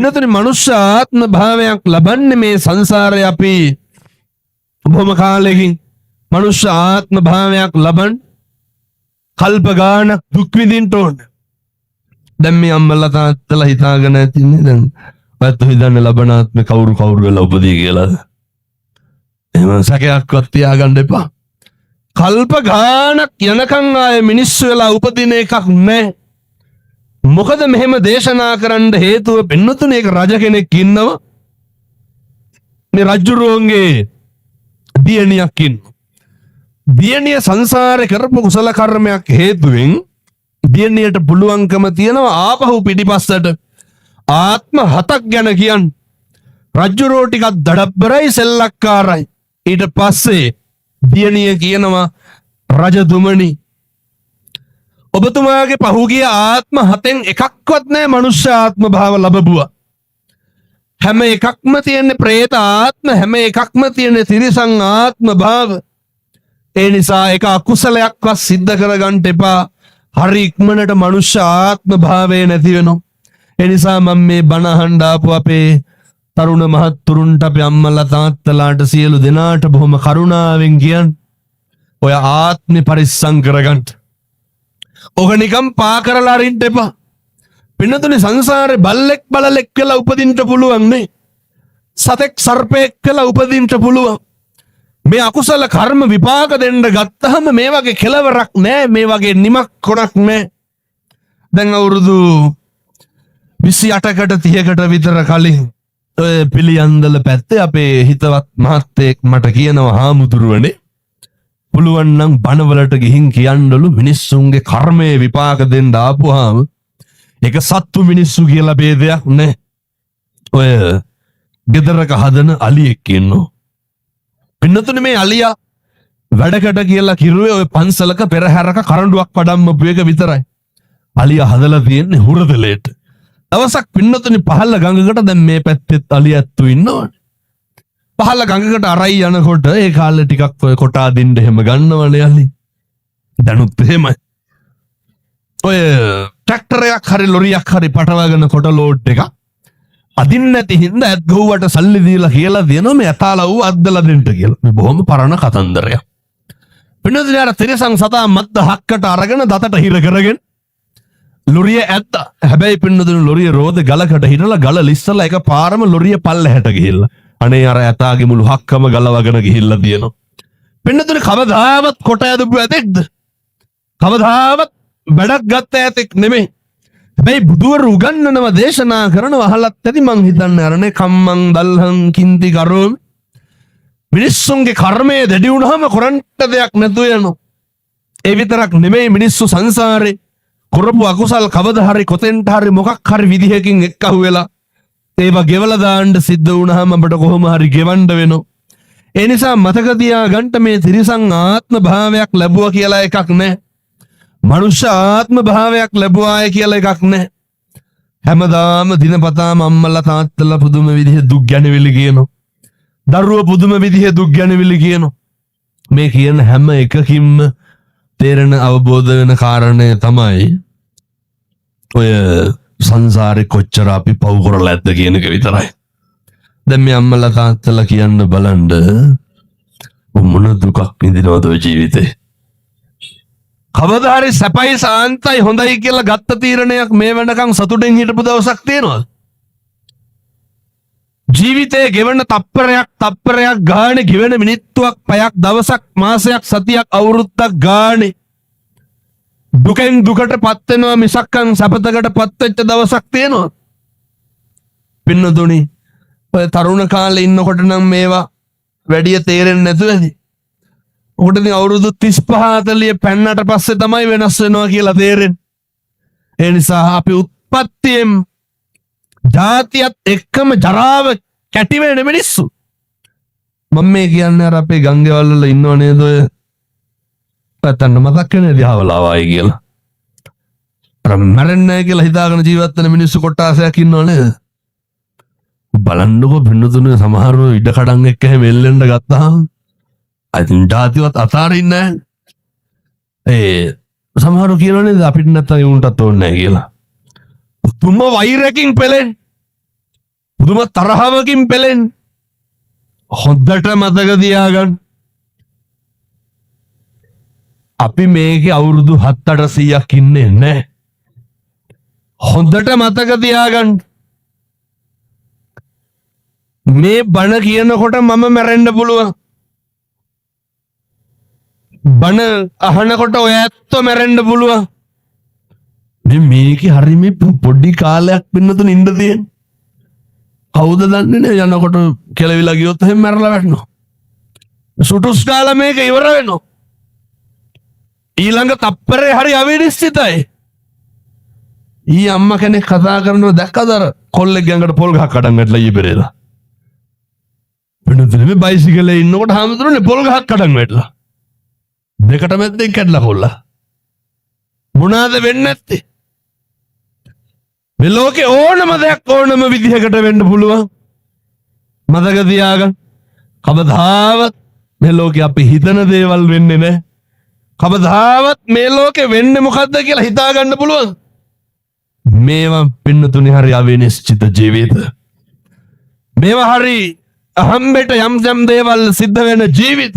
පින්නතුනි මනුෂ්‍ය ආත්ම භාවයක් ලබන්නේ මේ සංසාරේ අපි බොහොම කාලෙකින් මනුෂ්‍ය ආත්ම භාවයක් ලබන් කල්ප ගානක් දුක් විඳින්න ඕන. දැන් මේ අම්මලා තාත්තලා හිතාගෙන ඇතිනේ දැන් ඔයත් හිතන්නේ ලබන ආත්මේ කවුරු වෙලා උපදී කියලා. එහෙම සැකයක්වත් තියාගන්න එපා. කල්ප ගානක් යනකම් ආයේ මිනිස්සු වෙලා උපදින එකක් නැහැ. මොකද මෙහෙම දේශනා කරන්න හේතුව පින්නතුනේ එක රජ කෙනෙක් ඉන්නවා. මේ රජුරුවන්ගේ දියණියක් ඉන්නවා. දියණිය සංසාරේ කරපු කුසල කර්මයක් හේතුවෙන් දියණියට පුළුවන්කම තියෙනවා ආපහු පිටිපස්සට ආත්ම 7ක් ගැන කියන්න. රජුරෝ ටිකක් දඩබ්බරයි සෙල්ලක්කාරයි. ඊට පස්සේ දියණිය කියනවා රජතුමනි ඔබතුමාගේ පහුගිය ආත්ම 7න් එකක්වත් නැහැ මනුෂ්‍ය ආත්ම භාව ලැබුවා. හැම එකක්ම තියෙන්නේ പ്രേත ආත්ම, හැම එකක්ම තියෙන්නේ තිරිසන් ආත්ම භාව. ඒ නිසා ඒක අකුසලයක්වත් සිද්ධ කරගන්න එපා. හරි ඉක්මනට මනුෂ්‍ය ආත්ම භාවය නැති වෙනවා. ඒ නිසා මම මේ බණ අහන්න ආපු අපේ තරුණ මහත්තුරුන්ට අපේ අම්මලා තාත්තලාට සියලු දෙනාට බොහොම කරුණාවෙන් කියන්නේ ඔය ආත්මේ පරිස්සම් කරගන්න. ඔක නිකම් පා කරලා අරින්න එපා. පින්නතුනේ සංසාරේ බල්ලෙක් බලලෙක් කියලා උපදින්න පුළුවන් නේ. සතෙක් සර්පෙක් කියලා උපදින්න පුළුවන්. මේ අකුසල කර්ම විපාක දෙන්න ගත්තහම මේ වගේ කෙලවරක් නැහැ, මේ වගේ නිමක් කොනක් නැහැ. දැන් අවුරුදු 28කට 30කට විතර කලින් ඔය පිළියන්දල පැත්තේ අපේ හිතවත් මහත්තයෙක් මට කියනවා හාමුදුරුවනේ පුළුවන් නම් බණවලට ගිහින් කියන්නලු මිනිස්සුන්ගේ කර්මයේ විපාක දෙන්න ආපුවාම ඒක සත්තු මිනිස්සු කියලා ભેදයක් නැහැ. ඔය ගෙදරක හදන අලියෙක් ඉන්නවා. පින්නතුනේ මේ අලියා වැඩකට කියලා කිරුවේ ඔය පන්සලක පෙරහැරක කරඬුවක් පඩම්මපු එක විතරයි. අලියා හදලා තියෙන්නේ හුරතලේට. දවසක් පින්නතුනේ පහළ ගඟකට දැන් මේ පැත්තෙත් අලියැත්තු ඉන්නවනේ. පහළ ගඟකට අරයි යනකොට ඒ කාලේ ටිකක් ඔය කොටා දින්න එහෙම ගන්නවනේ අලි. දැනුත් එහෙමයි. ඔය ට්‍රැක්ටරයක් හරි ලොරියක් හරි පටවගෙන කොට ලෝඩ් එකක් අදින්න නැති හින්දා ඇත් ගහුවට සල්ලි දීලා කියලා දෙනවා මේ ඇතාලා ඌ අද්දලා දෙන්න කියලා. මේ බොහොම පරණ කතන්දරයක්. පින්නතුනේ අර තිරසං සතා මද්ද හක්කට අරගෙන දතට හිර කරගෙන ලොරිය ඇත්ත. හැබැයි පින්නතුනේ ලොරිය රෝද ගලකට හිරලා ගල ලිස්සලා එක පාරම ලොරිය පල්ලෙහාට ගිහිල්ලා. අනේ අර ඇතාගේ මුළු හක්කම ගලවගෙන ගිහිල්ලා තියෙනවා. පින්නතුනේ කවදාවත් කොට ඇදපු ඇතෙක්ද? කවදාවත් බඩක් ගත්ත ඇතෙක් නෙමෙයි. හැබැයි බුදුවරු උගන්වනවා දේශනා කරනවා අහලත් ඇති මං හිතන්නේ අරනේ කම්මං දල්හං කින්ති කරෝමි. මිනිස්සුන්ගේ කර්මය දැඩි වුණාම කරන්න දෙයක් නැතු වෙනවා. ඒ විතරක් නෙමෙයි මිනිස්සු සංසාරේ කරපු අකුසල් කවදා හරි කොතෙන්ට හරි මොකක් හරි විදිහකින් එක්කහුව වෙලා ඒවා ගෙවලා දාන්න සිද්ධ වුණාම අපිට කොහොම හරි ගෙවන්න වෙනවා. ඒ නිසා මතක තියාගන්න මේ තිරිසන් ආත්ම භාවයක් ලැබුවා කියලා එකක් නැහැ. මනුෂ්‍ය ආත්ම භාවයක් ලැබුවාය කියලා එකක් නැහැ. හැමදාම දිනපතාම අම්මලා තාත්තලා පුදුම විදිහේ දුක් ගැනවිලි කියනවා. දරුවෝ පුදුම විදිහේ දුක් ගැනවිලි කියනවා. මේ කියන හැම එකකින්ම තේරෙන අවබෝධ වෙන කාරණය තමයි ඔය සංසාරේ කොච්චර අපි පව් කරලා ඇද්ද කියන එක විතරයි. දැන් මේ අම්මලා තාත්තලා කියන්න බලන්න මොන දුකක් විඳිනවද ඔය ජීවිතේ. කවදා හරි සැපයි සාන්තයි හොඳයි කියලා ගත්ත තීරණයක් මේ වෙනකන් සතුටෙන් හිටපු දවසක් තියෙනවද? ජීවිතේ ගෙවන තප්පරයක් ගානේ ගෙවන මිනිත්තුවක් පැයක් දවසක් මාසයක් සතියක් අවුරුද්දක් ගානේ දුකෙන් දුකට පත් වෙනවා මිසක්කන් සපතකට පත් වෙච්ච දවසක් තියෙනවා. පින්නතුනි ඔය තරුණ කාලේ ඉන්නකොට නම් මේවා වැඩි තේරෙන්නේ නැතුව ඇති. ඔකට ඉතින් අවුරුදු 35 40 පෙන්නට පස්සේ තමයි වෙනස් වෙනවා කියලා තේරෙන්නේ. ඒ නිසා අපි උත්පත්තියෙන් ජාතියත් එක්කම ජරාව කැටි වෙන මිනිස්සු. මම මේ කියන්නේ අර අපේ ගංගේවල් වල ඉන්නව නේද ඔය පැත්තන්න මතක් වෙන්නේ දිහාවලාවයි කියලා. අර මැරෙන්නේ නැහැ කියලා හිතාගෙන ජීවත් වෙන මිනිස්සු කොටාසයක් ඉන්නව නේද? බලන්නකො පින්නතුනේ සමහරව ඉඩ කඩන් එක්ක හැම එල්ලෙන්න ගත්තාම අදින් ජාතිවත් අතාරින්නේ නැහැ. සමහරව කියනවා නේද අපිට නැත්තම් උන්ටත් ඕනේ නැහැ කියලා. තුම වෛරකින් පෙලෙන්නේ. පුදුම තරහවකින් පෙළෙන්. හොඳට මතක තියාගන්න. අපි මේකේ අවුරුදු 7-800ක් ඉන්නේ නැහැ. හොඳට මතක තියාගන්න. මේ බණ කියනකොට මම මැරෙන්න පුළුවන්. බණ අහනකොට ඔය ඇත්තෝ මැරෙන්න පුළුවන්. මේකේ හරි මේ පොඩි කාලයක් වෙනතුන ඉන්න තියෙන. කවුද දන්නේ නේ යනකොට කෙලවිලා ගියොත් එහෙම මැරලා වැටෙනවා. සුටුස් කාලා මේක ඉවර වෙනවා. ඊළඟ තප්පරේ හරි අවිනිශ්චිතයි. ඊ අම්මා කෙනෙක් කතා කරනවා දැක්කද අර කොල්ලෙක් ගඟට පොල් ගහක් කඩන් වැටලා ඊ පෙරේලා. වෙනතුනේ මේ බයිසිකලේ ඉන්නකොට හැමදෙරෝනේ පොල් ගහක් කඩන් වැටලා. දෙකට මැද්දෙන් කැඩලා කොල්ලා. මොනවාද වෙන්නේ නැත්තේ? මේ ලෝකේ ඕනම දෙයක් ඕනම විදිහකට වෙන්න පුළුවන්. මතක තියාගන්න. කවදාවත් මේ ලෝකේ අපි හිතන දේවල් වෙන්නේ නැහැ. කවදාවත් මේ ලෝකේ වෙන්නේ මොකද්ද කියලා හිතා ගන්න පුළුවන්. මේවා පින්නතුනේ හරි අවිනිශ්චිත ජීවිත. මේවා හරි අහම්බෙට යම් දේවල් සිද්ධ වෙන ජීවිත.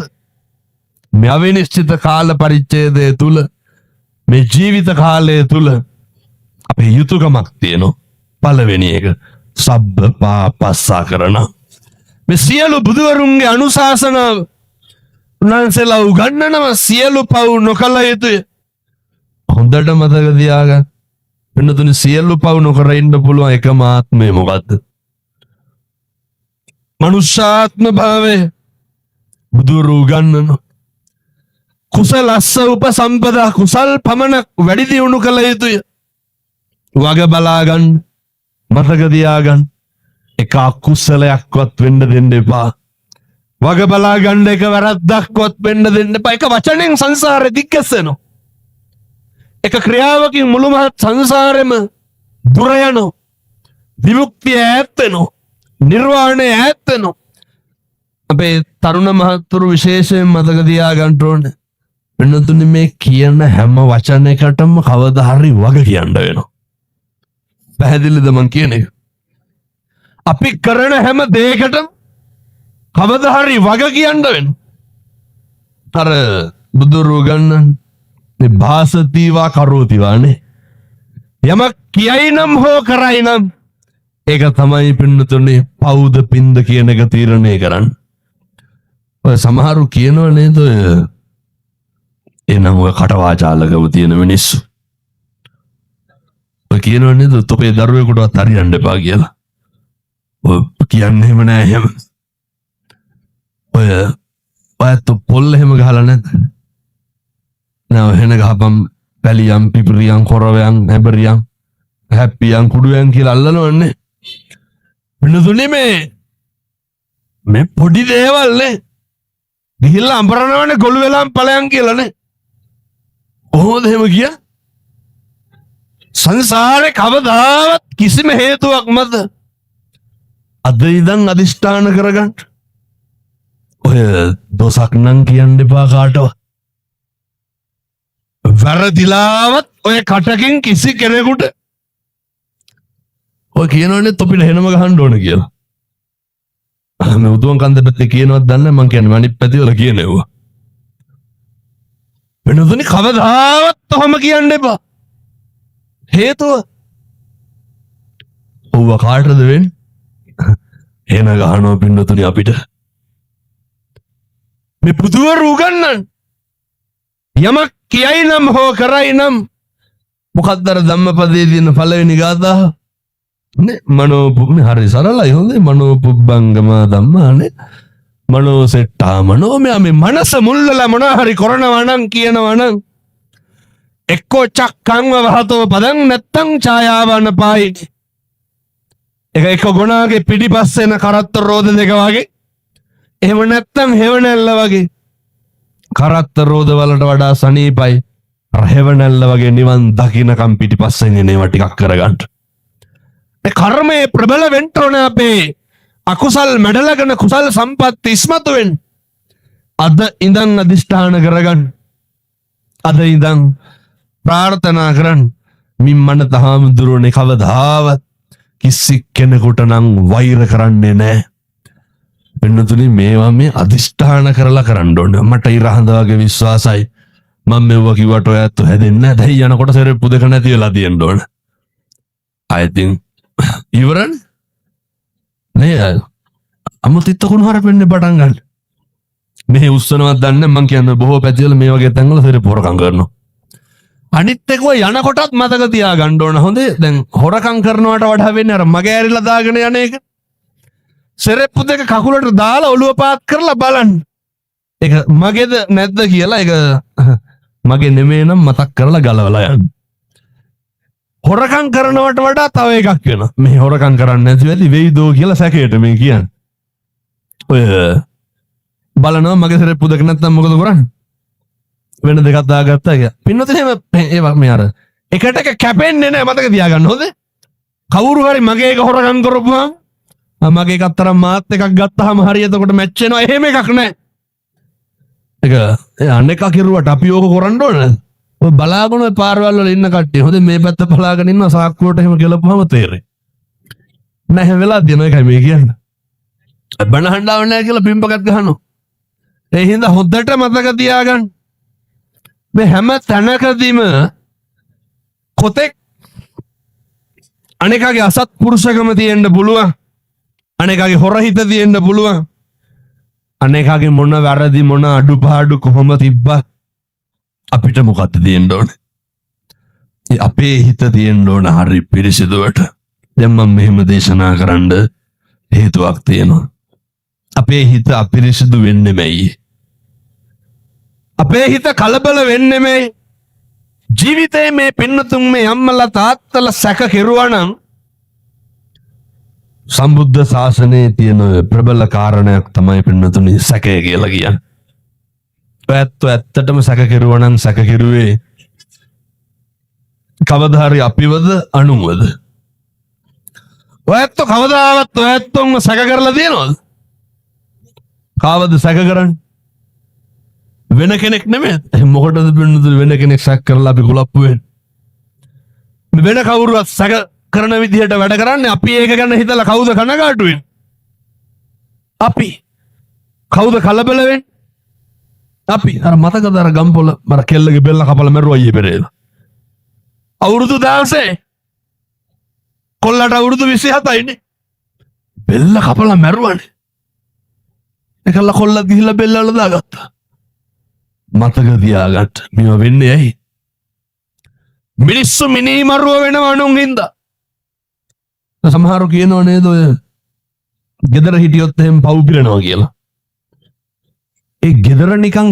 මේ අවිනිශ්චිත කාල පරිච්ඡේදය තුල මේ ජීවිත කාලය තුල අපේ යුතුයකමක් තියෙනවා. පළවෙනි එක සබ්බ පාපස්සා කරන. මේ සියලු බුදුවරුන්ගේ අනුශාසනාව උන්වහන්සේලා උගන්වනව සියලු පව් නොකළ යුතුය. හොඳට මතක තියාගන්න. වෙනතුනේ සියලු පව් නොකර ඉන්න පුළුවන් එකම ආත්මය මොකද්ද? මනුෂ්‍යාත්ම භාවය. බුදුරු උගන්වන කුසලස්ස උපසම්පදා කුසල් පමණක් වැඩි දියුණු කළ යුතුය. වග බලාගන්න. මතක තියාගන්න. එක අකුසලයක්වත් වෙන්න දෙන්න එපා. වග බලාගන්න එක වැරද්දක්වත් වෙන්න දෙන්න එපා. එක වචනෙන් සංසාරෙ දික්කසෙනවා. එක ක්‍රියාවකින් මුළු මහත් සංසාරෙම දුර යනවා. විමුක්තිය ඈත් වෙනවා. නිර්වාණය ඈත් වෙනවා. අපේ තරුණ මහත්තුරු විශේෂයෙන් මතක තියාගන්න ඕනේ. වෙනතුනේ මේ කියන හැම වචනයකටම කවදා හරි වග කියන්න වෙනවා. පැහැදිලිද මං කියන එක? අපි කරන හැම දෙයකටම කවදා හරි වග කියන්න වෙනවා. අර බුදුරු ගන්නන් මේ භාසතිවා කරෝතිවානේ. යමක් කියයි නම් හෝ කරයි නම් ඒක තමයි පින්නතුනේ පවුද පින්ද කියන එක තීරණය කරන්න. ඔය සමහරු කියනව නේද එනම් ඔය කටවාචාලකව තියෙන මිනිස්සු. ඔය කියනව නේද තොපේ දරුවෙකුටවත් හරියන්න එපා කියලා. ඔය කියන්නේ එහෙම නෑ එහෙම. ඔයත් පොල් එහෙම ගහලා නැද්ද? නෑ එහෙන ගහපම් පැලියම් පිපිරියම් කොරවයන් හැබරියම් හැප්පියම් කුඩුයන් කියලා අල්ලනවන්නේ. වෙනතුනේ මේ පොඩි දේවල් නේ. ගිහිල්ලා අඹරනවනේ ගොළු වෙලාම් ඵලයන් කියලානේ. කොහොමද එහෙම කිය? සංසාරේ කවදාවත් කිසිම හේතුවක් මත අද ඉඳන් අදිෂ්ඨාන කරගන්න. ඔය දොසක් නම් කියන්න එපා කාටවත්. වැරදිලාවත් ඔය කටකින් කිසි කෙනෙකුට ඔය කියනවනේ තොපිට හෙනම ගහන්න ඕන කියලා. මේ උතුම් කන්ද පැත්තේ කියනවත් දන්නේ මං කියන්නේ අනිත් පැති වල කියනවා. වෙනතුනේ කවදාවත් ඔහම කියන්න එපා. හේතුව ඔව්ව කාටද වෙන්නේ? එන ගහනවා පින්නතුනේ අපිට. මේ බුදුවරු උගන්වන්න යමක් කියයි නම් හෝ කරයි නම් මොකක්ද අර ධම්මපදයේ තියෙන පළවෙනි ගාථාව නේ? මනෝ හරි සරලයි හොඳේ. මනෝ පුබ්බංගම ධම්මානේ මනෝ සෙට්ටා මනෝමය. මේ මනස මුල්ලලා මොනවා හරි කරනවා නම් කියනවා නම් එක්කෝ චක්කංව වහතෝ පදං නැත්තං ඡායාවන පායි. එක ගුණාගේ පිටිපස්සෙන කරත්ත රෝද දෙක වගේ. එහෙම නැත්තම් හෙවණැල්ල වගේ. කරත්ත රෝද වලට වඩා සනීපයි හෙවණැල්ල වගේ නිවන් දකින්නකම් පිටිපස්සෙන් එනවා ටිකක් කරගන්න. කර්මයේ ප්‍රබල වෙන්න ඕනේ. අපේ අකුසල් මැඩලගෙන කුසල් සම්පත් ඉස්මතු වෙන්න. අද ඉඳන් අදිෂ්ඨාන කරගන්න. අද ඉඳන් ප්‍රාර්ථනා කරන්න. මිම්මන තහාමුදුරනේ කවදාවත් කිසි කෙනෙකුට නම් වෛර කරන්නේ නැහැ. පින්නතුනි මේවා මේ අදිෂ්ඨාන කරලා කරන්න ඕනේ. මට ඉරහඳ වගේ විශ්වාසයි. මම මෙව කිව්වට ඔයත් හැදෙන්නේ නැහැ. දැන් යනකොට සෙරෙප්පු දෙක නැති වෙලා තියෙන්න ඕන. I think ඉවරනේ. නේ අමුතිත් කුණු හරපෙන්නේ පටන් ගන්න. මේ උස්සනවත් දන්නේ මං කියන්නේ බොහෝ පැතිවල මේ වගේ තැන්වල සෙරෙප්පු හොරකම් කරනවා. අනිත් එක යනකොටත් මතක තියාගන්න ඕන. හොඳේ දැන් හොරකම් කරනවට වඩා වෙන්නේ අර මගේ ඇරිලා දාගෙන යන එක. සෙරෙප්පු දෙක කකුලට දාලා ඔළුව පාත් කරලා බලන්න. ඒක මගේද නැද්ද කියලා ඒක මගේ නෙමෙයි නම් මතක් කරලා ගලවලා යන්න. හොරකම් කරනවට වඩා තව එකක් වෙනවා. මේ හොරකම් කරන්නේ නැති වෙලි වෙයිදෝ කියලා සැකයට මේ කියන්නේ. ඔය බලනවා මගේ සෙරෙප්පු දෙක නැත්තම් මොකද කරන්නේ? වෙන දෙකක් දාගත්තා කියලා. පින්නතේ ඒවා මේ අර එකට එක කැපෙන්නේ නැහැ මතක තියාගන්න හොඳේ. කවුරු හරි මගේ එක හොරකම් කරපුවාම මගේ එකක් තරම් මාත් එකක් ගත්තාම හරි එතකොට මැච් වෙනවා. එහෙම එකක් නැහැ. ඒක අනේක කිරුවට අපි ඕක කරන්න ඕනේ. ඔය බලාගෙන ඔය පාරවල් වල ඉන්න කට්ටිය හොඳේ මේ පැත්ත බලාගෙන ඉන්නවා සාක්කුවට එහෙම ගලපුවාම තේරෙයි. නැහැ වෙලා දෙන එකයි මේ කියන්නේ. බණ හඬාව නැහැ කියලා පිම්පකත් ගහනවා. ඒ හින්දා හොද්දට මතක තියාගන්න. මේ හැම තැනකදීම කොතෙක් අනේකගේ අසත්පුරුෂකම තියෙන්න පුළුවන්. අනේකගේ හොරහිත තියෙන්න පුළුවන්. අනේකගේ මොන වැරදි මොන අඩුපාඩු කොහොම තිබ්බත් අපිට මොකක්ද තියෙන්න ඕනේ? අපේ හිත තියෙන්න ඕන හරි පිරිසිදුවට. දැන් මම මෙහෙම දේශනා කරන්න හේතුවක් තියෙනවා. අපේ හිත අපිරිසිදු වෙන්නේ නැයි. අපේ හිත කලබල වෙන්නේ මේ ජීවිතේ මේ පින්නතුන් මේ අම්මලා තාත්තලා සැක කෙරුවා නම් සම්බුද්ධ ශාසනයේ තියෙන ප්‍රබල කාරණයක් තමයි පින්නතුනි සැකය කියලා කියන්නේ. ඇත්තටම සැක කෙරුවා නම් සැක කෙරුවේ කවදා හරි අපිවද අනුවද? ඔයත් කවදාවත් ඔයත්ම සැක කරලා තියෙනවද? කාවද සැක කරන්නේ? වෙන කෙනෙක් නෙමෙයි. මොකටද පින්නතුනි වෙන කෙනෙක් සැක කරලා අපි කුලප්පු වෙන්නේ? වෙන කවුරුවත් සැක කරන විදිහට වැඩ කරන්නේ අපි ඒක ගැන හිතලා කවුද කනගාටු වෙන්නේ? අපි. කවුද කලබල වෙන්නේ? අපි. අර මතකද අර ගම්පොළ මර කෙල්ලගේ බෙල්ල කපලා මැරුවා ඊයේ පෙරේද? අවුරුදු 16. කොල්ලට අවුරුදු 27යි නේ. බෙල්ල කපලා මැරුවානේ. ඒකල කොල්ල ගිහිල්ලා බෙල්ල වල දාගත්තා. මතක තියාගන්න. මේව වෙන්නේ ඇයි? මිනිස්සු මිනී මරුව වෙනව අනුන් හින්දා. සමහරු කියනව නේද ඔය ගෙදර හිටියොත් එහෙම පව් පිරෙනවා කියලා. ඒ ගෙදර නිකන්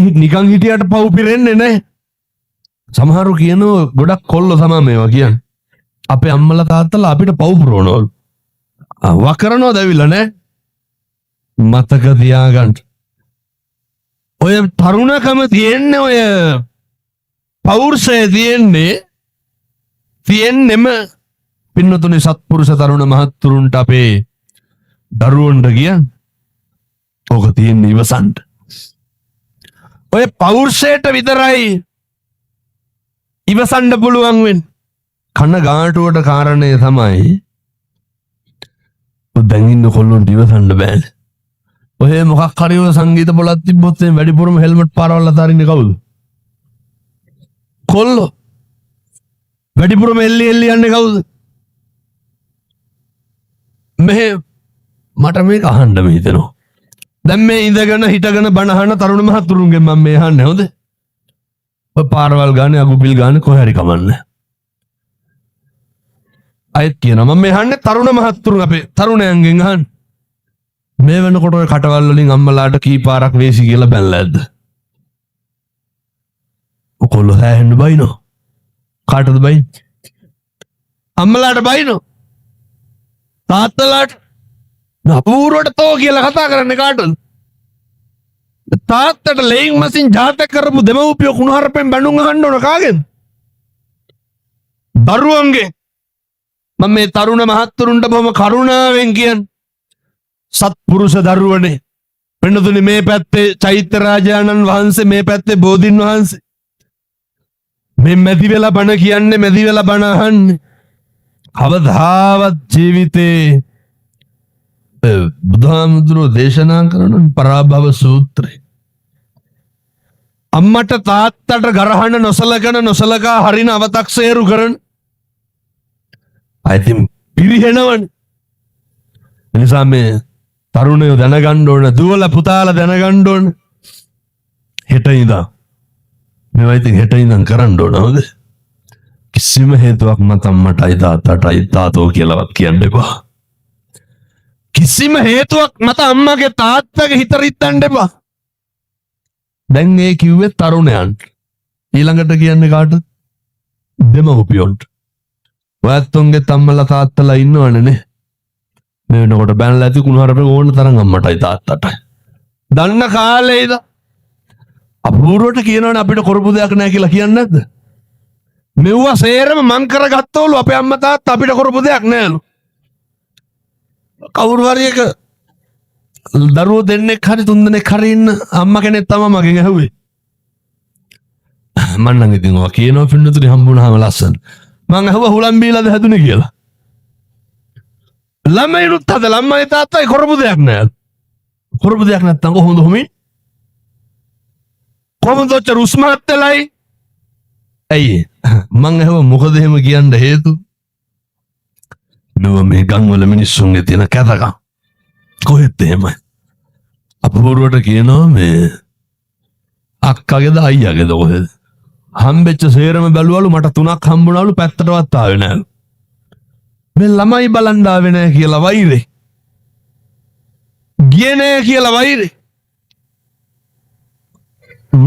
හිටියට පව් පිරෙන්නේ නැහැ. සමහරු කියනවා ගොඩක් කොල්ල තමයි මේවා කියන්නේ. අපේ අම්මලා තාත්තලා අපිට පව් පුරවනවලු. වකරනවද ඇවිල්ලා නැහැ? මතක තියාගන්න. ඔය තරුණකම තියෙන්නේ ඔය පෞරුෂය තියෙන්නෙම පින්නතුනි සත්පුරුෂ තරුණ මහත්තුරුන්ට අපේ දරුවන්ට කියන්නේ ඕක තියෙන්නේ ඉවසන්න. ඔය පෞරුෂයට විතරයි ඉවසන්න පුළුවන් වෙන්නේ. කනගාටුවට කාරණේ තමයි දැන් ඉන්න කොල්ලොන්ට ඉවසන්න බෑනේ. ඔය මොකක් හරි ඔය සංගීත පොලක් තිබ්බොත් එහෙනම් වැඩිපුරම හෙල්මට් පාරවල් අතාරින්නේ කවුද? කොල්ලෝ. වැඩිපුරම එල්ලි යන්නේ කවුද? මේ මට මේක අහන්න හිතෙනවා. දැන් මේ ඉඳගෙන හිටගෙන බණ අහන තරුණ මහතුරුන්ගෙන් මම මේ අහන්නේ හොඳ. ඔය පාරවල් ගානේ අගුපිල් ගානේ කොහේ හරි කමන්නේ. අයත් කියනවා මම මේ අහන්නේ තරුණ මහතුරුන් අපේ තරුණයන්ගෙන් අහන්නේ. මේ වෙනකොට ඔය කටවල් වලින් අම්මලාට කී පාරක් වේසි කියලා බැලලා ඇද්ද? ඔකොල්ලෝ හැහෙන්න බයිනෝ. කාටද බයි? අම්මලාට බයිනෝ. තාත්තලාට අපූර්වට තෝ කියලා කතා කරන්නේ කාටද? තාත්තට ලේයින් මසින් ජාතක කරපු දෙමව්පියෝ කුණුහරුපෙන් බැනුම් අහන්න ඕන කාගෙන්ද? දරුවන්ගේ. මම මේ තරුණ මහත්තුරුන්ට බොහොම කරුණාවෙන් කියන්නේ සත්පුරුෂ දරුවනේ. වෙනතුනේ මේ පැත්තේ චෛත්‍ය රාජානන් වහන්සේ මේ පැත්තේ බෝධින් වහන්සේ. මේ මැදි වෙලා බණ කියන්නේ මැදි වෙලා බණ අහන්නේ. කවදාවත් ජීවිතේ බුදුහාමුදුරුවෝ දේශනා කරන පරාභව සූත්‍රය. අම්මට තාත්තට ගරහන්න නොසලකා හරින අවතක්සේරු කරන අයිතින් පිරිහෙනවන. එනිසා මේ තරුණයෝ දැනගන්න ඕන, දුවල පුතාලා දැනගන්න ඕන. හෙට ඉඳන් මේවා ඉතින් හෙට ඉඳන් කරන්න ඕන. හොඳ කිසිම හේතුවක් මත අම්මටයි තාත්තටයි තාතෝ කියලාවත් කියන්න එපා. කිසිම හේතුවක් මත අම්මගේ තාත්තගේ හිත රිද්දන්න එපා. දැන් මේ කිව්වේ තරුණයන්ට. ඊළඟට කියන්නේ කාටද? දෙමව්පියන්ට. ඔයත්තුන්ගේ අම්මලා තාත්තලා ඉන්නවනේ නේ. මේ වෙනකොට බැනලා ඇති කුණුහරුපේ ඕන තරම් අම්මටයි තාත්තටයි. දන්න කාලේ ඉඳන් අපූර්වට කියනවනේ අපිට කරපු දෙයක් නැහැ කියලා කියන්නේ නැද්ද? මෙව්වා සේරම මං කරගත්තවලු අපේ අම්මා තාත්තා අපිට කරපු දෙයක් නෑලු. කවුරු හරි එක දරුවෝ දෙන්නෙක් හරි තුන් දෙනෙක් හරි ඉන්න අම්මා කෙනෙක් තමයි මගෙන් ඇහුවේ. මම නම් ඉතින් ඔයා කියනවා පින්නතුනි හම්බුනහම ලස්සන. මං ඇහුවා හුලම් බීලාද හැදුනේ කියලා. ළමයිනුත් හදලා අම්මයි තාත්තයි කරපු දෙයක් නෑ. කරපු දෙයක් නැත්තම් කොහොමද හොමින්? කොහොමද ඔච්චර උස්මහත් වෙලයි? ඇයි මං ඇහුවා මොකද එහෙම කියන්න හේතු? නුව මේ ගම්වල මිනිස්සුන්ගේ තියෙන කැතකම් කොහෙත් එහෙමයි. අපූර්වට කියනවා මේ අක්කගේද අයියාගේද කොහෙද හම්බෙච්ච සේරම බැලුවලු මට 3ක් හම්බුණාලු පැත්තටවත් ආවේ නෑලු. මේ ළමයි බලන්න ආවේ නෑ කියලා වෛරේ. ගියේ නෑ කියලා වෛරේ.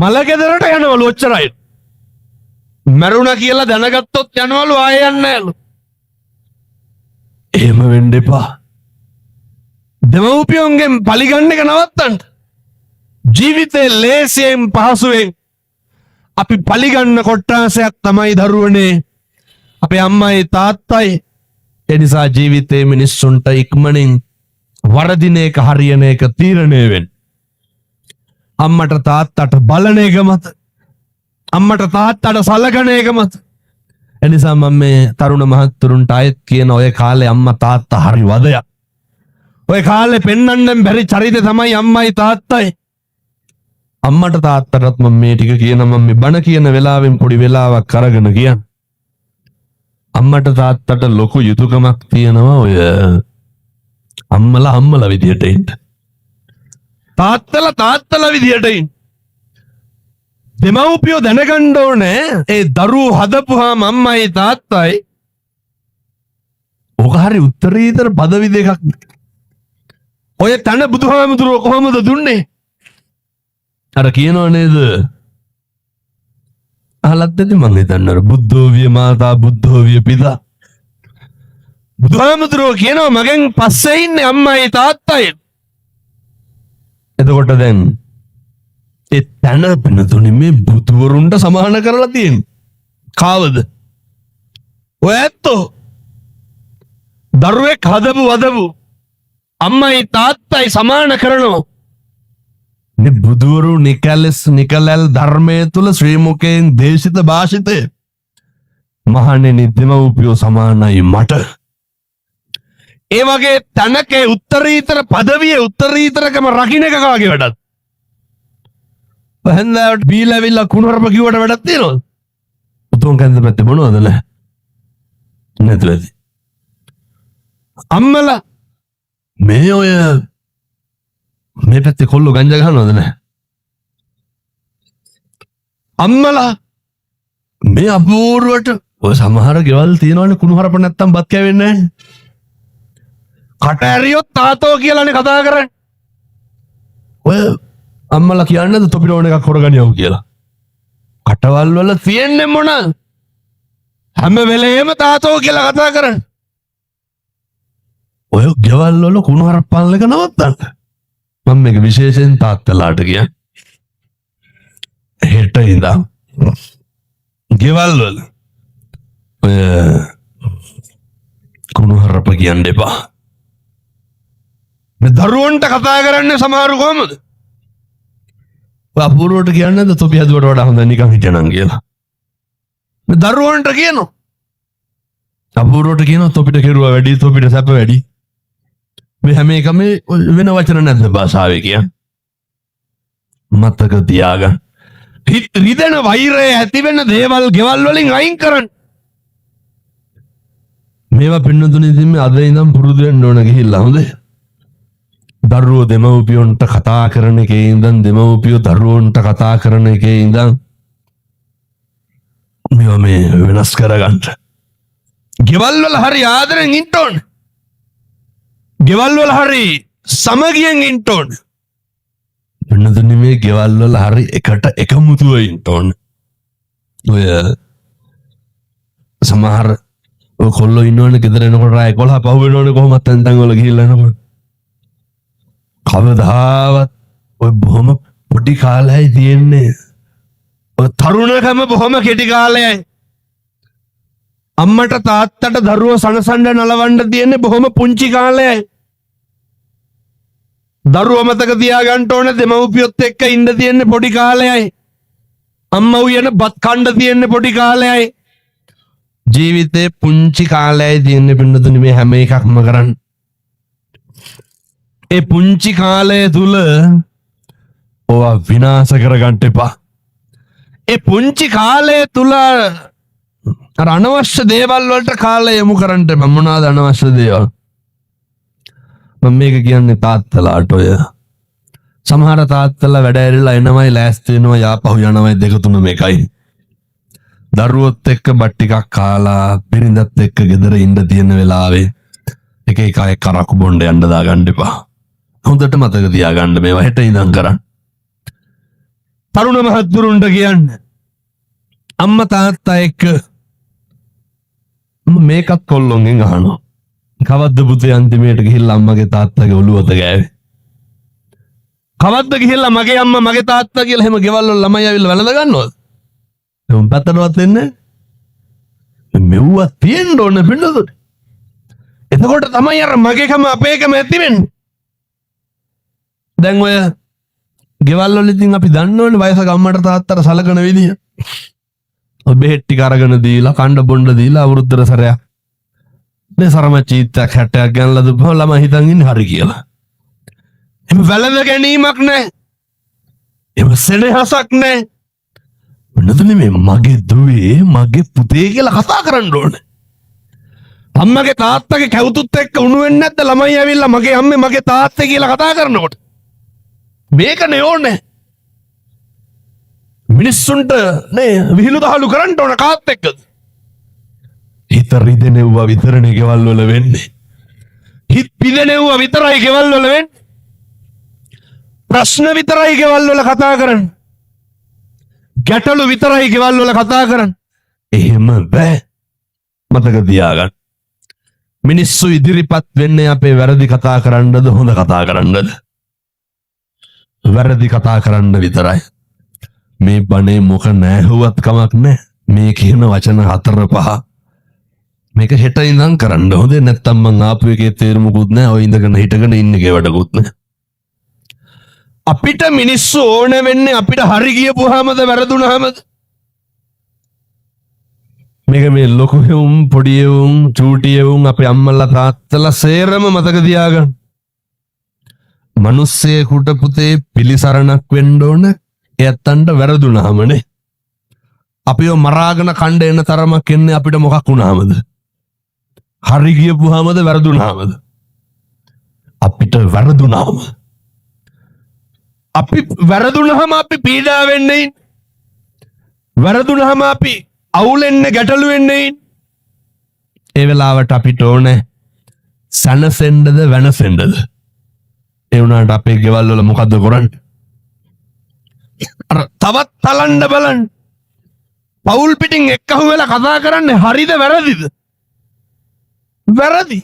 මලගෙදරට යනවලු ඔච්චරයි. මරුණා කියලා දැනගත්තොත් යනවලු ආයෙ යන්නේ නෑලු. එහෙම වෙන්න එපා. දෙමව්පියන්ගෙන් පලිගන්න එක නවත්තන්න. ජීවිතේ ලේසියෙන් පහසුවෙන් අපි පලිගන්න කොට්ටාසයක් තමයි දරුවනේ අපේ අම්මයි තාත්තයි. ඒ නිසා ජීවිතේ මිනිස්සුන්ට ඉක්මනින් වරදින එක හරියන එක තීරණය වෙන්න. අම්මට තාත්තට බලන එක මත, අම්මට තාත්තට සලකන එක මත. එනිසා මම මේ තරුණ මහත්තුරුන්ට අයත් කියන ඔය කාලේ අම්මා තාත්තා හරි වදයක්. ඔය කාලේ පෙන්වන්න බැරි චරිත තමයි අම්මයි තාත්තයි. අම්මට තාත්තටත් මම මේ ටික කියන මම මේ බණ කියන වෙලාවෙන් පොඩි වෙලාවක් අරගෙන කියන්න. අම්මට තාත්තට ලොකු යුතුයකමක් තියෙනවා ඔය අම්මලා විදියට ඉන්න. තාත්තලා විදියට ඉන්න. දෙමව්පියෝ දැනගන්න ඕනේ ඒ දරුවෝ හදපුවාම අම්මයි තාත්තයි ඔක හරි උත්තරීතර පදවි දෙකක්. ඔය තන බුදුහාමුදුරුවෝ කොහොමද දුන්නේ? අර කියනව නේද? අහලත් ඇති මං හිතන්නේ අර බුද්ධෝ විය මාතා බුද්ධෝ විය පිතා. බුදුහාමුදුරුවෝ කියනවා මගෙන් පස්සේ ඉන්නේ අම්මයි තාත්තයි. එතකොට දැන් ඒ තන පිනතුනේ මේ බුදුවරුන්ට සමාන කරලා තියෙන්නේ. කාවද? ඔය ඇත්තෝ දරුවෙක් හදපු අම්මයි තාත්තයි සමාන කරනවා. මේ බුදුවරු නිකලල් ධර්මයේ තුල ශ්‍රී මුඛයෙන් දේශිත භාෂිතේ මහණෙනි දෙමව්පියෝ සමානයි මට. ඒ වගේ තනකේ උත්තරීතර පදවියේ උත්තරීතරකම රකින්න එක කාගේ වැඩක්ද? වහන්දාට බීලාවිල්ලා කුණුහරුප කිව්වට වැඩක් තියනවද? උතුම් කන්ද පැත්තේ මොනවද නැහැ. නැතුවද? අම්මලා මේ පැත්තේ කොල්ලෝ ගංජා ගහනවද නැහැ? අම්මලා මේ අපූර්වට ඔය සමහර ගෙවල් තියෙනවනේ කුණුහරුප නැත්තම් බත් කැවෙන්නේ නැහැ. කට ඇරියොත් තාතෝ කියලානේ කතා කරන්නේ. ඔය අම්මලා කියන්නේද තොපිට ඕන එකක් හොරගනියව කියලා? කටවල් වල තියෙන්නේ මොනවාද? හැම වෙලේම තාතෝ කියලා කතා කරන්නේ. ඔය ගෙවල් වල කුණුහරුප පාලන එක නවත්තන්න. මම මේක විශේෂයෙන් තාත්තලාට කියන්නේ. හෙට ඉඳන් ගෙවල් වල ඔය කුණුහරුප කියන්න එපා. මේ දරුවන්ට කතා කරන්නේ සමහරු කොහමද? අපූර්වට කියන්නේද තොපි හදුවට වඩා හොඳ නිකන් හිටනන් කියලා. මේ දරුවන්ට කියනවා අපූරුවට කියනවා තොපිට කෙරුවා වැඩි තොපිට සැප වැඩි. මේ හැම එකම වෙන වචන නැද්ද භාෂාවේ කියන්නේ? මතක තියාගන්න. රිදෙන වෛරය ඇති වෙන දේවල් ගෙවල් වලින් අයින් කරන්න. මේවා පින්නතුනේ ඉතින් මේ අද ඉඳන් පුරුදු වෙන්න ඕන ගිහිල්ලා හොඳේ. දරුවෝ දෙමව්පියොන්ට කතා කරන එකේ ඉඳන් දෙමව්පියෝ දරුවන්ට කතා කරන එකේ ඉඳන් මේවා මේ වෙනස් කරගන්න. ගෙවල් වල හරි ආදරෙන් ඉන්න ඕන. ගෙවල් වල හරි සමගියෙන් ඉන්න ඕන. වෙනදනේ මේ ගෙවල් වල හරි එකට එකමුතුව ඉන්න ඕන. ඔය සමහර ඔය කොල්ලෝ ඉන්නවනේ ගෙදර එනකොට රාය 11 පහු වෙනවනේ කොහොමද තැන් වල ගිහිල්ලා එනකොට. කවදාවත් ඔය බොහොම පොඩි කාලයයි තියෙන්නේ. ඔය තරුණකම බොහොම කෙටි කාලයයි. අම්මට තාත්තට දරුවෝ සනසන්න නලවන්න තියෙන්නේ බොහොම පුංචි කාලයයි. දරුවෝ මතක තියාගන්න ඕනේ දෙමව්පියොත් එක්ක ඉන්න තියෙන්නේ පොඩි කාලයයි. අම්මා උයන බත් කන්න තියෙන්නේ පොඩි කාලයයි. ජීවිතේ පුංචි කාලයයි තියෙන්නේ පින්නතුනි මේ හැම එකක්ම කරන්න. ඒ පුංචි කාලය තුල ඔවා විනාශ කරගන්න එපා. ඒ පුංචි කාලය තුල අර අනවශ්‍ය දේවල් වලට කාලය යොමු කරන්න එපා. මොනවාද අනවශ්‍ය දේවල්? මම මේක කියන්නේ තාත්තලාට ඔය සමහර තාත්තලා වැඩ ඇරිලා එනවයි ලෑස්ති වෙනවා යාපහු යනවයි දෙක තුන මේකයි. දරුවොත් එක්ක බත් ටිකක් කාලා බිරිඳත් එක්ක ගෙදර ඉන්න තියෙන වෙලාවේ එක එක අය කරකු බොණ්ඩ යන්න දාගන්න එපා. හොඳට මතක තියාගන්න මේවා හෙට ඉඳන් කරන්න. තරුණ මහත්තුරුන්ට කියන්න අම්මා තාත්තා එක්ක මේකත් කොල්ලොන්ගෙන් අහනවා. කවද්ද පුතේ අන්තිමේට ගිහිල්ලා අම්මගේ තාත්තගේ ඔළුවත ගෑවේ? කවද්ද ගිහිල්ලා මගේ අම්මා මගේ තාත්තා කියලා හැම ගෙවල් වල ළමයි ඇවිල්ලා වැළඳ ගන්නවද? එම් පැත්තටවත් වෙන්නේ මෙව්ව තියෙන්න ඕන පින්නතුනේ. එතකොට තමයි අර මගේකම අපේකම ඇති වෙන්නේ. දැන් ඔය ගෙවල් වල ඉතින් අපි දන්නවනේ වයසක අම්මට තාත්තට සලකන විදිය. ඔය බෙහෙත් ටික අරගෙන දීලා කණ්ඩ බොණ්ඩ දීලා අවුරුද්දට සැරයක් මේ සරම චීත්තයක් 60ක් ගන්නලා දුපම ළමයි හිතන් ඉන්නේ හරි කියලා. එහම වැළඳ ගැනීමක් නැහැ. එහම සෙනෙහසක් නැහැ. වෙනදනේ මේ මගේ දුවේ මගේ පුතේ කියලා කතා කරන්න ඕනේ. අම්මගේ තාත්තගේ කැවුතුත් එක්ක උණු වෙන්නේ නැද්ද ළමයි ඇවිල්ලා මගේ අම්මේ මගේ තාත්තේ කියලා කතා කරනකොට? මේකනේ ඕනේ. මිනිස්සුන්ට නේ විහිළු දහළු කරන්න ඕන කාත් එක්කද? හිත රිදෙනෙව්වා විතරනේ ගෙවල් වල වෙන්නේ. හිත පිදෙනෙව්වා විතරයි ගෙවල් වල වෙන්නේ. ප්‍රශ්න විතරයි ගෙවල් වල කතා කරන්නේ. ගැටලු විතරයි ගෙවල් වල කතා කරන්නේ. එහෙම බෑ. මතක තියාගන්න. මිනිස්සු ඉදිරිපත් වෙන්නේ අපේ වැරදි කතා කරන්නද හොඳ කතා කරන්නද? වැරදි කතා කරන්න විතරයි. මේ බණේ මොක නැහුවත් කමක් නැහැ. මේ කියන වචන 4-5 මේක හෙට ඉඳන් කරන්න හොඳේ. නැත්තම් මං ආපු එකේ තේරුමකුත් නැහැ. ඔය ඉඳගෙන හිටගෙන ඉන්න එකේ වැඩකුත් නැහැ. අපිට මිනිස්සු ඕන වෙන්නේ අපිට හරි ගියපුවාමද වැරදුනහමද? මේක මේ ලොකු එවුන් පොඩි එවුන් චූටි එවුන් අපේ අම්මලා තාත්තලා සේරම මතක තියාගන්න. මිනිස්සෙකුට පුතේ පිළිසරණක් වෙන්න ඕන එයත්තන්ට වැරදුනහමනේ. අපිව මරාගෙන කණ්ඩ එන තරමක් එන්නේ අපිට මොකක් වුණාමද? හරි ගියපුවාමද වැරදුනහමද? අපිට වැරදුනහම අපි වැරදුනහම අපි පීඩා වෙන්නේ. වැරදුනහම අපි අවුලෙන්නේ ගැටලු වෙන්නේ. ඒ වෙලාවට අපිට ඕනේ සනසෙන්නද වෙනසෙන්නද? ඒ වුණාට අපේ ගෙවල් වල මොකද්ද කරන්නේ? අර තවත් තලන්න බලන්න. පවුල් පිටින් එක්කහුව වෙලා කතා කරන්නේ හරිද වැරදිද? වැරදි.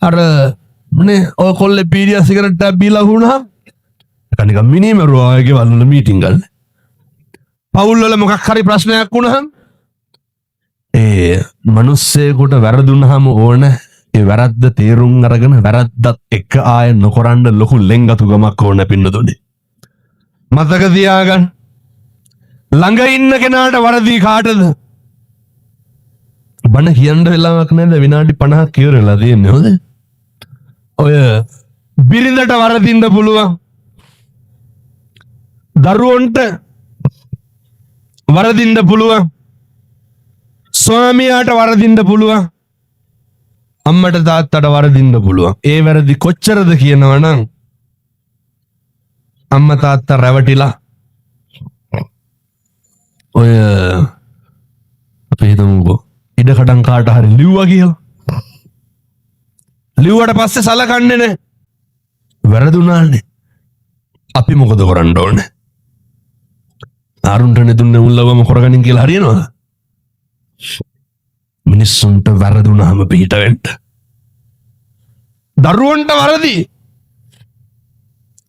අර මොනේ ඔය කොල්ලේ පීඩියා සිගරට් එකක් බීලා වුණා. කනික මිනිමරුවා ගෙවල් වල මීටින් ගන්න. පවුල් වල මොකක් හරි ප්‍රශ්නයක් වුණාම ඒ මිනිස්සෙකුට වැරදුනහම ඕන ඒ වැරද්ද තේරුම් අරගෙන වැරද්දත් එක්ක ආය නොකරන්න ලොකු ලෙන්ගතුකමක් ඕන පින්නතුනේ. මතක තියාගන්න. ළඟ ඉන්න කෙනාට වරදී කාටද? බණ කියන්න වෙලාවක් නැහැ විනාඩි 50ක් ඉවරලා තියෙන්නේ හොඳ. ඔය බිරිඳට වරදින්න පුළුවන්. දරුවන්ට වරදින්න පුළුවන්. ස්වාමියාට වරදින්න පුළුවන්. අම්මට තාත්තට වරදින්න පුළුවන්. ඒ වැරදි කොච්චරද කියනවනම් අම්මා තාත්තා රැවටිලා ඔය අපි හිතමුකෝ ඉඩකඩම් කාට හරි ලිව්වා කියලා. ලිව්වට පස්සේ සලකන්නේ නැහැ. වැරදුනානේ. අපි මොකද කරන්න ඕනේ? ආරුන්ට නෙදුන්නේ උල්ලවම කරගනින් කියලා හරියනවද? මිනිස්සුන්ට වැරදුනහම පිට වෙන්න. දරුවන්ට වරදි.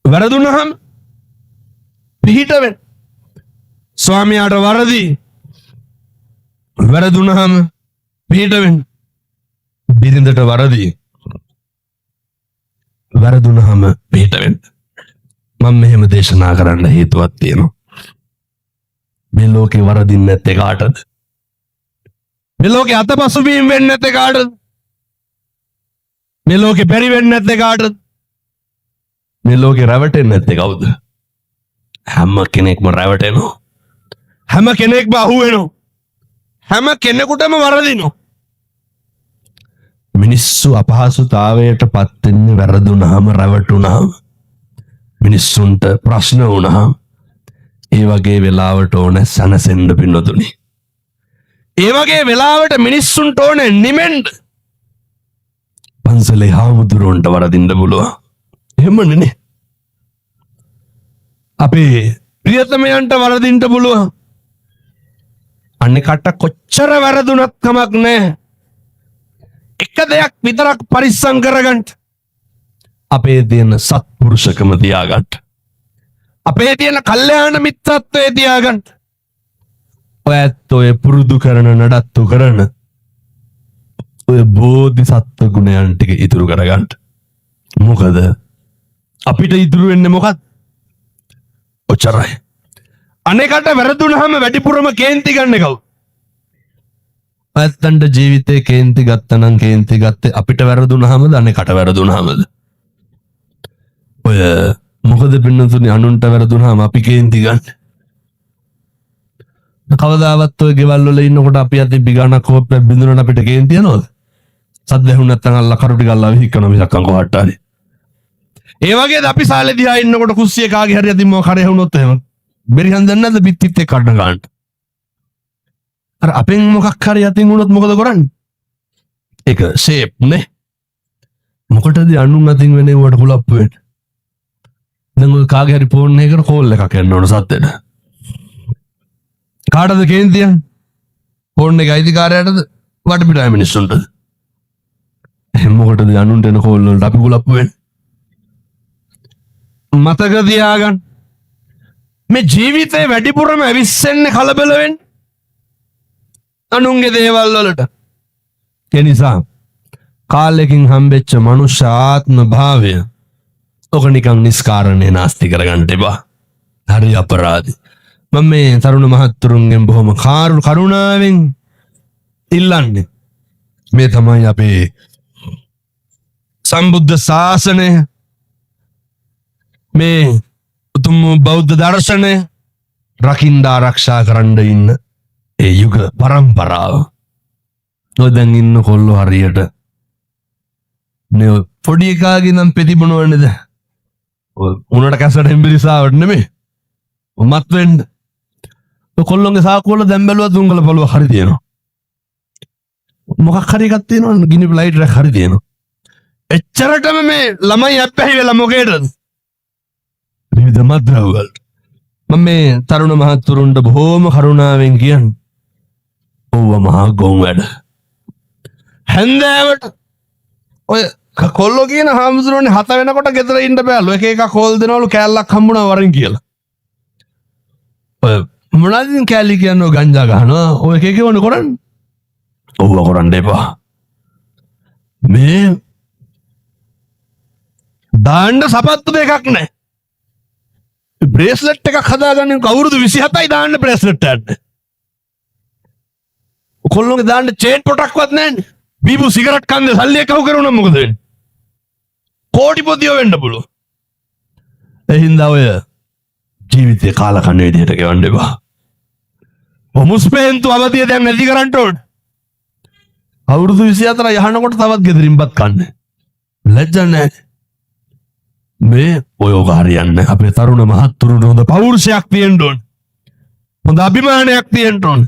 වැරදුනහම පිට වෙන්න. ස්වාමියාට වරදි. වැරදුනහම පිට වෙන්න. බිරිඳට වරදි. වැරදුනහම පිට වෙන්න. මම මෙහෙම දේශනා කරන්න හේතුවක් තියෙනවා. මේ ලෝකේ වරදින්නේ නැත්තේ කාටද? මේ ලෝකේ අතපසුබිම් වෙන්නේ නැත්තේ කාටද? මේ ලෝකේ බැරි වෙන්නේ නැත්තේ කාටද? මේ ලෝකේ රැවටෙන්නේ නැත්තේ කවුද? හැම කෙනෙක්ම රැවටෙනවා. හැම කෙනෙක්ම අහුවෙනවා. හැම කෙනෙකුටම වරදිනවා. මිනිස්සු අපහසුතාවයට පත් වෙන්නේ වැරදුනහම රැවටුනහම. මිනිස්සුන්ට ප්‍රශ්න වුණහම ඒ වගේ වෙලාවට ඕන සනසෙන්න පින්නතුනි. ඒ වගේ වෙලාවට මිනිස්සුන්ට ඕන නිමෙන්න. පන්සලේ හාමුදුරුවන්ට වරදින්න පුළුවන්. එහෙමනේ. අපේ ප්‍රියතමයන්ට වරදින්න පුළුවන්. අනිකට කොච්චර වැරදුනත් කමක් නැහැ. එක දෙයක් විතරක් පරිස්සම් කරගන්න. අපේ තියෙන සත්පුරුෂකම තියාගන්න. අපේ තියෙන කල්යාණ මිත්‍රත්වය තියාගන්න. ඔයත් ඔය පුරුදු කරන නඩත්තු කරන ඔය බෝධිසත්ව ගුණයන් ටික ඉතුරු කරගන්න. මොකද අපිට ඉතුරු වෙන්නේ මොකක්ද? ඔච්චරයි. අනේකට වැරදුනහම වැඩිපුරම කේන්ති ගන්න කවුද? ඇත්තන්ට ජීවිතේ කේන්ති ගත්තනම් කේන්ති ගත්තේ අපිට වැරදුනහමද අනේකට වැරදුනහමද? ඔය මොකද පින්නතුනි අනුන්ට වැරදුනහම අපි කේන්ති ගන්න. කවදාවත් ඔය ගෙවල් වල ඉන්නකොට අපි අතින් පිගානක් කෝප්පයක් බින්දුනට අපිට කේන්ති යනවද? සද්ද ඇහුණ නැත්නම් අල්ලා කරු ටික අල්ලා විහිකන මිසක් කොහොට්ට හරි. ඒ වගේද අපි සාලේ දිහා ඉන්නකොට කුස්සිය කාගේ හරි අතින් මොකක් හරි ඇහුනොත් එහෙම බෙරිහන් දෙන්නේ නැද්ද පිටිත් එක්ක කඩන ගන්න. අර අපෙන් මොකක් හරි අතින් වුණොත් මොකද කරන්නේ? ඒක ෂේප් නේ. මොකටද අනුන් අතින් වෙන්නේ වට කුලප්පු වෙන්නේ? දැන් ඔය කාගේ හරි ෆෝන් එකකට කෝල් එකක් එන්න ඕන සද්දෙට. කාටද කේන්තිය? ෆෝන් එක අයිතිකාරයටද? වටපිටාවේ මිනිස්සුන්ටද? එහෙනම් මොකටද අනුන්ට එන කෝල් වලට අපි කුලප්පු වෙන්නේ? මතක තියාගන්න. මේ ජීවිතේ වැඩිපුරම ඇවිස්සෙන්නේ කලබල වෙන්නේ අනුන්ගේ දේවල් වලට. ඒ නිසා කාලෙකින් හම්බෙච්ච මනුෂ්‍ය ආත්ම භාවය ඔක නිකන් නිස්කාරණේ නාස්ති කරගන්න එපා. හරි අපරාධි. මම මේ තරුණ මහත්තුරුන්ගෙන් බොහොම කරුණාවෙන් ඉල්ලන්නේ මේ තමයි අපේ සම්බුද්ධ ශාසනය, මේ උතුම් බෞද්ධ දර්ශනය රකින්න ආරක්ෂා කරන්න ඉන්න ඒ යුග පරම්පරාව. නොදැන් ඉන්න කොල්ලෝ හරියට නේ පොඩි එකාගේ නම් පෙතිබුණවන්නේද? උනට කැසට හෙම්බිරිසාවට නෙමෙයි. මත් වෙන්න. ඔය කොල්ලොන්ගේ සාකු වල දැන් බැලුවා දුංගල පළුව හරි තියෙනවා. මොකක් හරි එකක් තියෙනවා ගිනි ලයිට් එකක් හරි තියෙනවා. එච්චරටම මේ ළමයි අප්පැහි වෙලා මොකේද? විවිධ මද්‍රව්‍යවල. මම මේ තරුණ මහත්තුරුන්ට බොහෝම කරුණාවෙන් කියන්නේ ඔව්ව මහා ගොන් වැඩ. හැන්දෑවට ඔය කොල්ලෝ කියන හාමුදුරුවනේ 7 වෙනකොට ගෙදර ඉන්න බෑලු. එක එක කෝල් දෙනවලු කෑල්ලක් හම්බුණා වරින් කියලා. ඔය මොනවද කෑලි කියන්නේ ගංජා ගහනවා. ඔය එක එක වුණ කරන්නේ. ඔව්ව කරන්න එපා. මේ දාන්න සපත්තු දෙකක් නැහැ. බ්‍රේස්ලට් එකක් හදාගන්න කවුරුදු 27යි දාන්න බ්‍රේස්ලට් එකක්. කොල්ලොන්ගේ දාන්න චේන් පොටක්වත් නැහැ. බීබු සිගරට් කන්ද සල්ලි එකව කරුණා මොකද වෙන්නේ? කෝටිපතියෝ වෙන්න පුළුවන්. එහින්දා ඔය ජීවිතේ කාලා කන්න විදියට ගෙවන්න එපා. මුස්පේන්තු අවදිය දැන් නැති කරන්න ඕන. අවුරුදු 24 යහනකොට තවත් ගෙදරින්පත් කන්න. ලැජ්ජ නැහැ. මේ ඔය හරියන්නේ අපේ තරුණ මහත්තුරුන්ට හොඳ පෞරුෂයක් තියෙන්න ඕන. හොඳ අභිමානයක් තියෙන්න ඕන.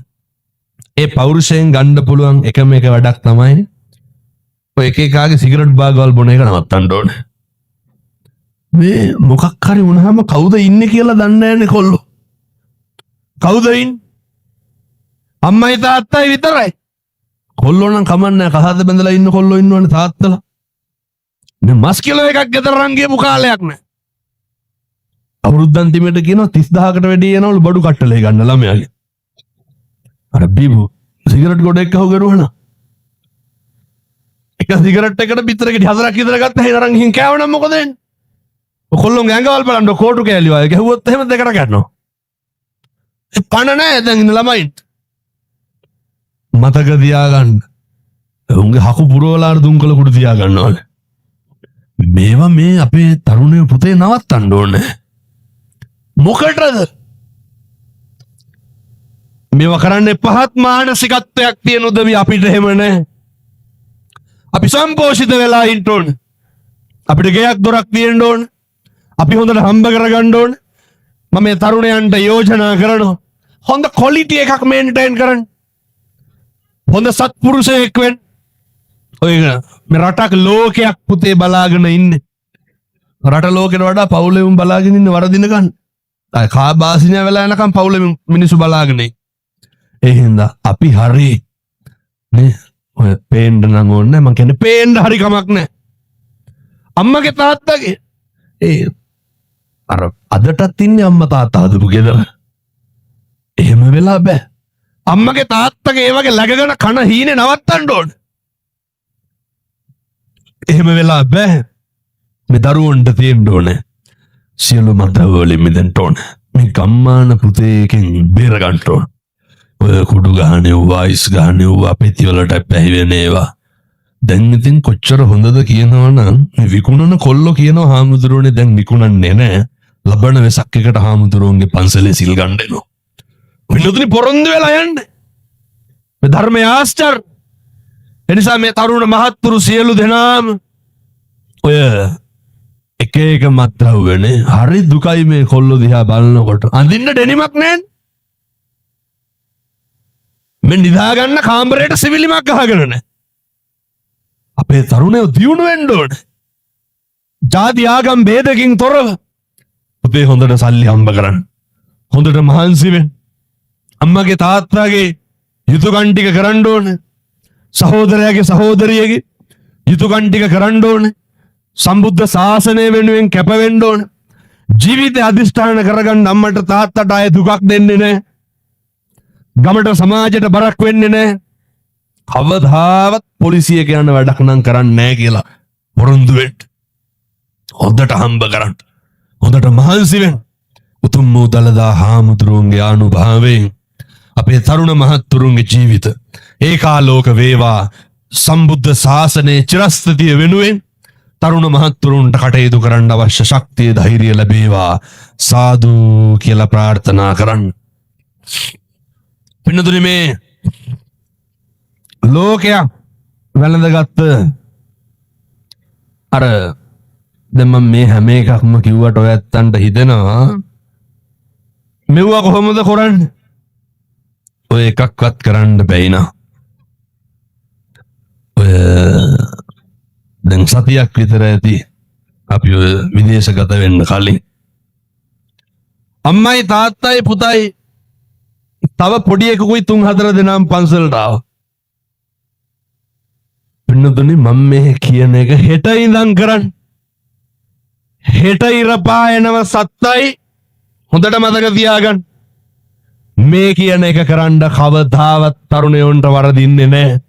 ඒ පෞරුෂයෙන් ගන්න පුළුවන් එකම එක වැඩක් තමයි ඔය එක එකාගේ සිගරට් බාගවල් බොන එක නවත්තන්න ඕන. මේ මොකක් හරි වුණාම කවුද ඉන්නේ කියලා දන්නේ නැන්නේ කොල්ලෝ. කවුද ඉන්නේ? අම්මයි තාත්තයි විතරයි. කොල්ලෝ නම් කමන්නේ කහද බඳලා ඉන්න කොල්ලෝ ඉන්නවනේ තාත්තලා. මේ මස් කිලෝ එකක් ගෙදර රන් ගියපු කාලයක් නෑ. අවුරුද්දන් තිමෙට කියනවා 30000කට වැඩි යනවලු බඩු කට්ටලේ ගන්න ළමයාගේ. අර බීබු සිගරට් ගොඩ එක්ක හොගරුවන. එක සිගරට් එකකට පිටරකට 4ක් විතර ගත්තා හේන අරන් ගිහින් කෑවනම් මොකද වෙන්නේ? කොල්ලොන්ගේ ඇඟවල් බලන්න කෝටු කෑලි වගේ ගැහුවොත් එහෙම දෙකට ගන්නවා. ඒ පණ නෑ දැන් ඉන්න ළමයින්ට. මතක තියාගන්න. උන්ගේ හකු පුරවලා දුම්කල කුඩු තියාගන්නවල. මේවා මේ අපේ තරුණයෝ පුතේ නවත්තන්න ඕනේ. මොකටද? මේවා කරන්නේ පහත් මානසිකත්වයක් තියෙන උදවි අපිට එහෙම නැහැ. අපි සම්පෝෂිත වෙලා ඉන්න ඕනේ. අපිට ගෙයක් දොරක් තියෙන්න ඕනේ. අපි හොඳට හම්බ කරගන්න ඕනේ. මම මේ තරුණයන්ට යෝජනා කරනවා. හොඳ ක්වොලිටි එකක් මේන්ටේන් කරන්න. හොඳ සත්පුරුෂයෙක් වෙන්න. ඔය මේ රටක් ලෝකයක් පුතේ බලාගෙන ඉන්නේ. රට ලෝකෙට වඩා පවුලේ උන් බලාගෙන ඉන්නේ වරදින ගන්න. අය කාබාසිනිය වෙලා යනකම් පවුලේ මිනිස්සු බලාගෙන ඉන්නේ. ඒ හින්දා අපි හරි නේ ඔය පේන්න නම් ඕනේ මං කියන්නේ පේන්න හරි කමක් නැහැ. අම්මගේ තාත්තගේ ඒ අර අදටත් ඉන්නේ අම්මා තාත්තා හදපු ගෙදර. එහෙම වෙලා බෑ. අම්මගේ තාත්තගේ ඒ වගේ läගගෙන කන හීනේ නවත්තන්න ඕනේ. එහෙම වෙලා බෑ. මේ දරුවන්ට තියෙන්න ඕනේ සියලු මතවලින් මිදෙන්න ඕනේ. මේ ගම්මාන පුතේකින් බේර ගන්න ඕනේ. ඔය කුඩු ගහන්නේ වයිස් ගහන්නේ අපේති වලට පැහිවෙන ඒවා. දැන් ඉතින් කොච්චර හොඳද කියනවනම් මේ විකුණන කොල්ලෝ කියනවා හාමුදුරුවනේ දැන් විකුණන්නේ නැහැ. ලබන වෙසක් එකට හාමුදුරුවන්ගේ පන්සලේ සිල් ගන්න එනවා. වෙනතුනි පොරොන්දු වෙලා යන්නේ. මේ ධර්මයේ ආශ්චර්ය. එනිසා මේ තරුණ මහත්තුරු සියලු දෙනාම ඔය එක එක මත්ද්‍රව්‍යනේ හරි දුකයි මේ කොල්ලෝ දිහා බලනකොට. අඳින්න ඩෙනිමක් නැහැ. මේ නිදා ගන්න කාමරේට සිවිලිමක් ගහගෙන නැහැ. අපේ තරුණයෝ දියුණු වෙන්න ඕනේ. ජාති ආගම් ભેදකින් තොරව පුතේ හොඳට සල්ලි හම්බ කරන්න. හොඳට මහන්සි වෙන්න. අම්මගේ තාත්තාගේ යුතුයකම් ටික කරන්න ඕනේ. සහෝදරයාගේ සහෝදරියගේ යුතුයකම් ටික කරන්න ඕනේ. සම්බුද්ධ ශාසනය වෙනුවෙන් කැප වෙන්න ඕනේ. ජීවිතය අධිෂ්ඨාන කරගන්න අම්මට තාත්තට ආයේ දුකක් දෙන්නේ නැහැ. ගමට සමාජයට බරක් වෙන්නේ නැහැ. කවදාවත් පොලිසියක යන වැඩක් නම් කරන්නේ නැහැ කියලා පොරොන්දු වෙන්න. හොඳට හම්බ කරන්න. හොඳට මහන්සි වෙන්න. උතුම් වූ දලදා හාමුදුරුවන්ගේ අනුභවයෙන් අපේ තරුණ මහත්තුරුන්ගේ ජීවිත ඒකාලෝක වේවා. සම්බුද්ධ ශාසනයේ චිරස්ථිතිය වෙනුවෙන් තරුණ මහත්තුරුන්ට කටයුතු කරන්න අවශ්‍ය ශක්තිය ධෛර්යය ලැබේවා. සාදු කියලා ප්‍රාර්ථනා කරන්න. පින්නතුනි මේ ලෝකයක් වැළඳගත්ත අර දැන් මම මේ හැම එකක්ම කිව්වට ඔය ඇත්තන්ට හිතෙනවා මෙවුවා කොහොමද කරන්නේ? ඔය එකක්වත් කරන්න බැයි නා. ඔය දැන් සතියක් විතර ඇති අපි ඔය විදේශගත වෙන්න කලින් අම්මයි තාත්තයි පුතයි තව පොඩි එකකුයි 3-4 දෙනාම පන්සලට ආවා. පින්නතුනි මම මේ කියන එක හෙට ඉඳන් කරන්න. හෙට ඉර පායනව සත්තයි හොඳට මතක තියාගන්න. මේ කියන එක කරන්න කවදාවත් තරුණයන්ට වරදින්නේ නැහැ.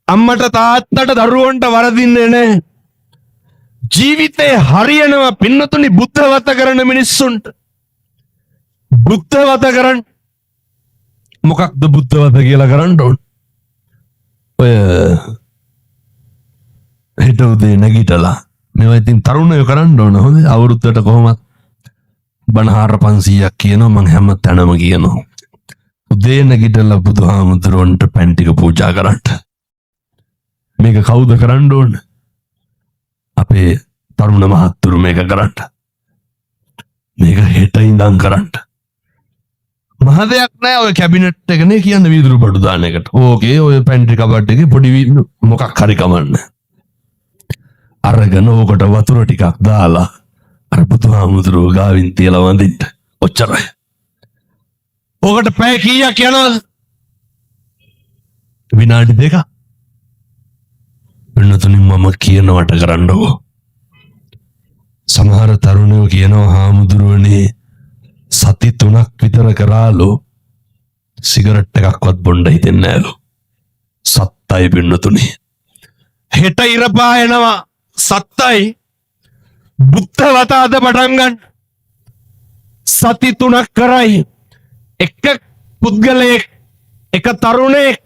අම්මට තාත්තට දරුවන්ට වරදින්නේ නැහැ. ජීවිතේ හරියනවා පින්නතුනි බුද්ධවත කරන මිනිස්සුන්ට. බුද්ධවත කරන්න. මොකක්ද බුද්ධවත කියලා කරන්න ඕන? ඔය හෙට උදේ නැගිටලා මේවා ඉතින් තරුණයෝ කරන්න ඕන හොඳ අවුරුද්දට කොහොමත් බණහාර 500ක් කියනවා මං හැම තැනම කියනවා උදේ නැගිටලා බුදුහාමුදුරන්ට පැන් ටික පූජා කරන්න මේක කවුද කරන්න ඕන අපේ තරුණ මහත්තුරු මේක කරන්න මේක හෙට ඉඳන් කරන්න මහ දෙයක් නෑ ඔය කැබිනට් එකනේ කියන්න වීදුරු බඩු දාන එකට ඕකේ ඔය පැන්ට්‍රි කබඩ් එකේ පොඩි මොකක් හරි කමන්න අරගෙන ඕකට වතුර ටිකක් දාලා අර බුදුහාමුදුරුව ගාවින් තියලා වඳින්න ඔච්චරයි ඕකට පැය කීයක් යනවද විනාඩි 2ක් වෙනතුනි මම කියනවට කරන්නකෝ සමහර තරුණයෝ කියනවා හාමුදුරුවනේ සති 3ක් විතර කරාලු සිගරට් එකක්වත් බොන්න හිතෙන්නේ නෑලු සත්තයි වෙනතුනි හෙට ඉර පායනවා සත්තයි බුද්ධ වතාද පටන් ගන්න සති 3ක් කරයි එක පුද්ගලයෙක් එක තරුණයෙක්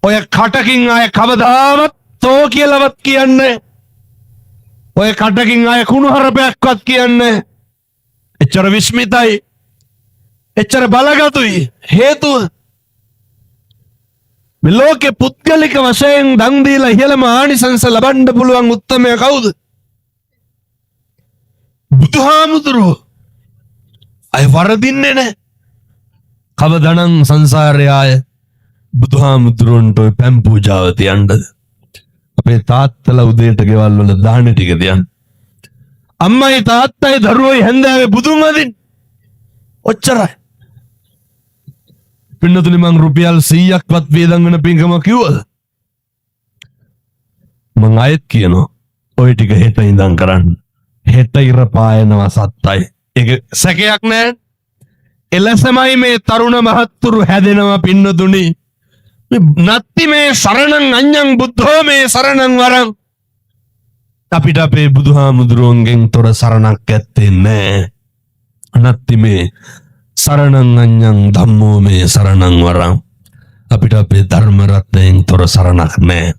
ඔය කටකින් ආය කවදාවත් තෝ කියලාවත් කියන්නේ ඔය කටකින් ආය කුණුහරුපයක්වත් කියන්නේ එච්චර විස්මිතයි එච්චර බලගතුයි හේතුව මේ ලෝකේ පුද්ගලික වශයෙන් දන් දීලා ඉහළම ආනිසංස ලබන්න පුළුවන් උත්තමයා කවුද බුදුහාමුදුරුවෝ අය වරදින්නේ නැහැ කවදානම් සංසාරයේ ආය බුදුහාමුදුරන්ට ඔය පැන් පූජාව තියන්නද අපේ තාත්තලා උදේට ගෙවල් වල දාන ටික තියන්න අම්මයි තාත්තයි දරුවෝයි හැන්දෑවේ බුදුන් වදින්න ඔච්චරයි පින්නතුනි මං රුපියල් 100ක්වත් වේදන් වෙන පින්කම කිව්වද මං ආයෙත් කියනවා ඔය ටික හෙට ඉඳන් කරන්න හෙට ඉර පායනවා සත්තයි ඒක සැකයක් නෑ එලෙසමයි මේ තරුණ මහත්තුරු හැදෙනවා පින්නතුනි නත්ති මේ සරණං අඤ්ඤං බුද්ධෝ මේ සරණං වරං අපිට අපේ බුදුහාමුදුරුවන්ගෙන් තොර සරණක් ඇත්තේ නෑ නත්ති මේ සරණං අඤ්ඤං ධම්මෝ මේ සරණං වරං අපිට අපේ ධර්ම රත්නයෙන් තොර සරණක් නෑ